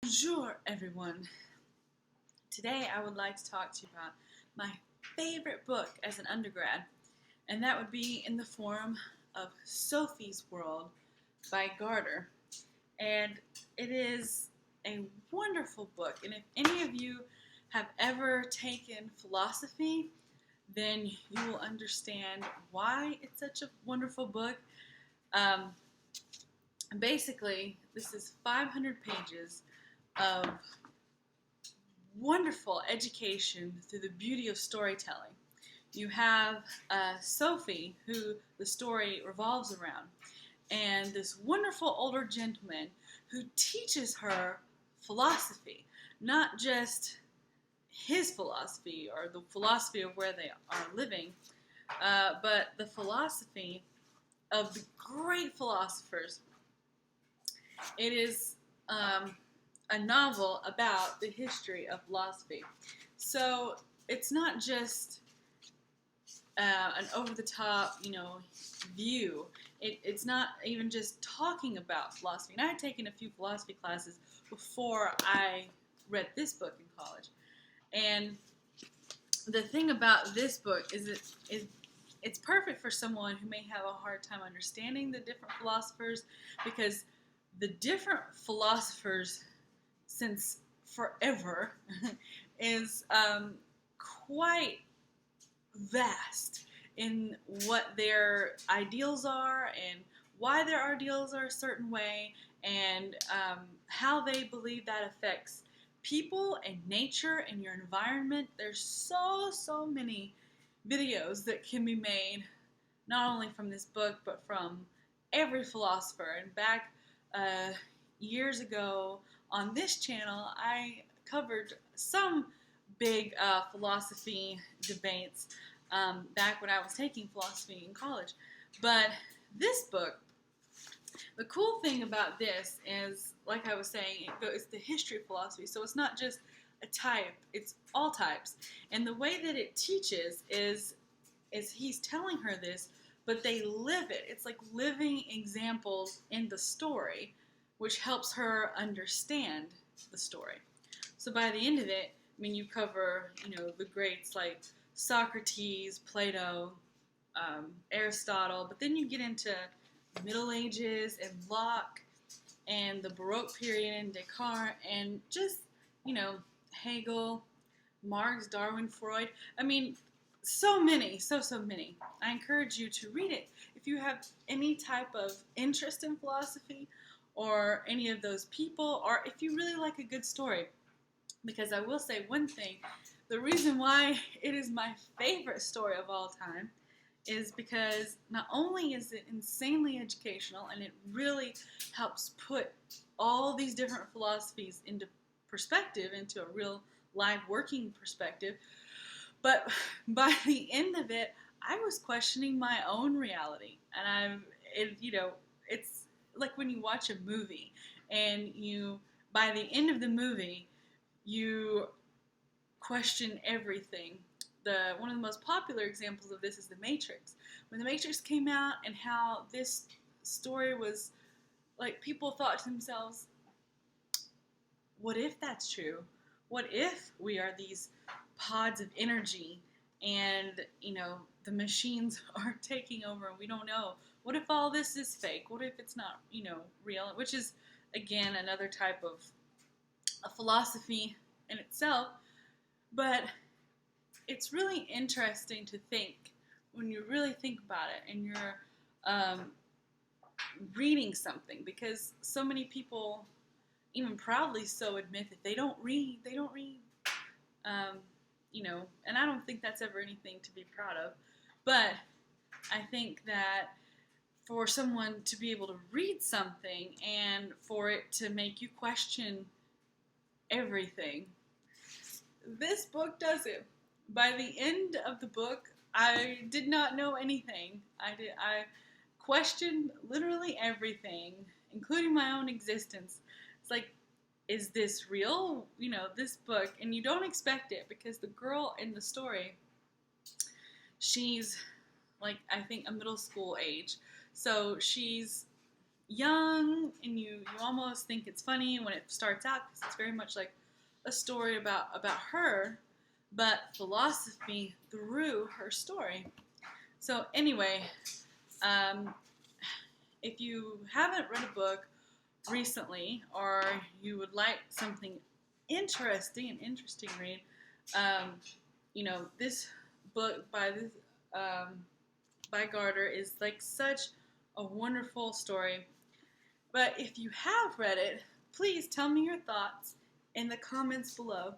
Bonjour, everyone. Today I would like to talk to you about my favorite book as an undergrad, and that would be in the form of Sophie's World by Garter. And it is a wonderful book, and if any of you have ever taken philosophy, then you will understand why it's such a wonderful book. Um, Basically, this is 500 pages of wonderful education through the beauty of storytelling. You have Sophie, who the story revolves around, and this wonderful older gentleman who teaches her philosophy, not just his philosophy or the philosophy of where they are living, but the philosophy of the great philosophers. It is a novel about the history of philosophy. So it's not just an over-the-top, view. It's not even just talking about philosophy. And I had taken a few philosophy classes before I read this book in college. And the thing about this book is it's perfect for someone who may have a hard time understanding the different philosophers, because the different philosophers since forever is quite vast in what their ideals are and why their ideals are a certain way, and how they believe that affects people and nature and your environment. There's so many videos that can be made, not only from this book but from every philosopher. And back years ago on this channel, I covered some big philosophy debates back when I was taking philosophy in college. But this book, the cool thing about this is, like I was saying, it's the history of philosophy. So it's not just a type, it's all types. And the way that it teaches is he's telling her this, but they live it. It's like living examples in the story, which helps her understand the story. So by the end of it, you cover, the greats like Socrates, Plato, Aristotle, but then you get into the Middle Ages and Locke and the Baroque period and Descartes and just, Hegel, Marx, Darwin, Freud. So many, so many. I encourage you to read it if you have any type of interest in philosophy or any of those people, or if you really like a good story. Because I will say one thing, the reason why it is my favorite story of all time is because not only is it insanely educational and it really helps put all these different philosophies into perspective, into a real live working perspective, but by the end of it, I was questioning my own reality. And it's like when you watch a movie and by the end of the movie, you question everything. One of the most popular examples of this is The Matrix. When The Matrix came out, and how this story was, like, people thought to themselves, what if that's true? What if we are these pods of energy and, the machines are taking over and we don't know? What if all this is fake? What if it's not, real? Which is, again, another type of a philosophy in itself. But it's really interesting to think, when you really think about it and you're reading something, because so many people, even proudly so, admit that they don't read. And I don't think that's ever anything to be proud of. But I think that for someone to be able to read something and for it to make you question everything, this book does it. By the end of the book, I did not know anything. I questioned literally everything, including my own existence. It's like, is this real? This book, and you don't expect it, because the girl in the story, she's like, I think, a middle school age. So she's young, and you almost think it's funny when it starts out because it's very much like a story about her, but philosophy through her story. So anyway, um, if you haven't read a book recently, or you would like something an interesting read, um, this book by Gardner is like such a wonderful story. But if you have read it, please tell me your thoughts in the comments below.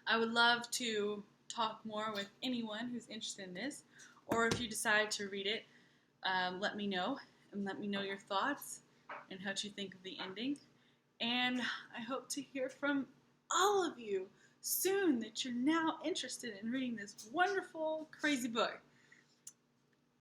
I would love to talk more with anyone who's interested in this, or if you decide to read it, let me know, and let me know your thoughts and what you think of the ending. And I hope to hear from all of you soon that you're now interested in reading this wonderful, crazy book.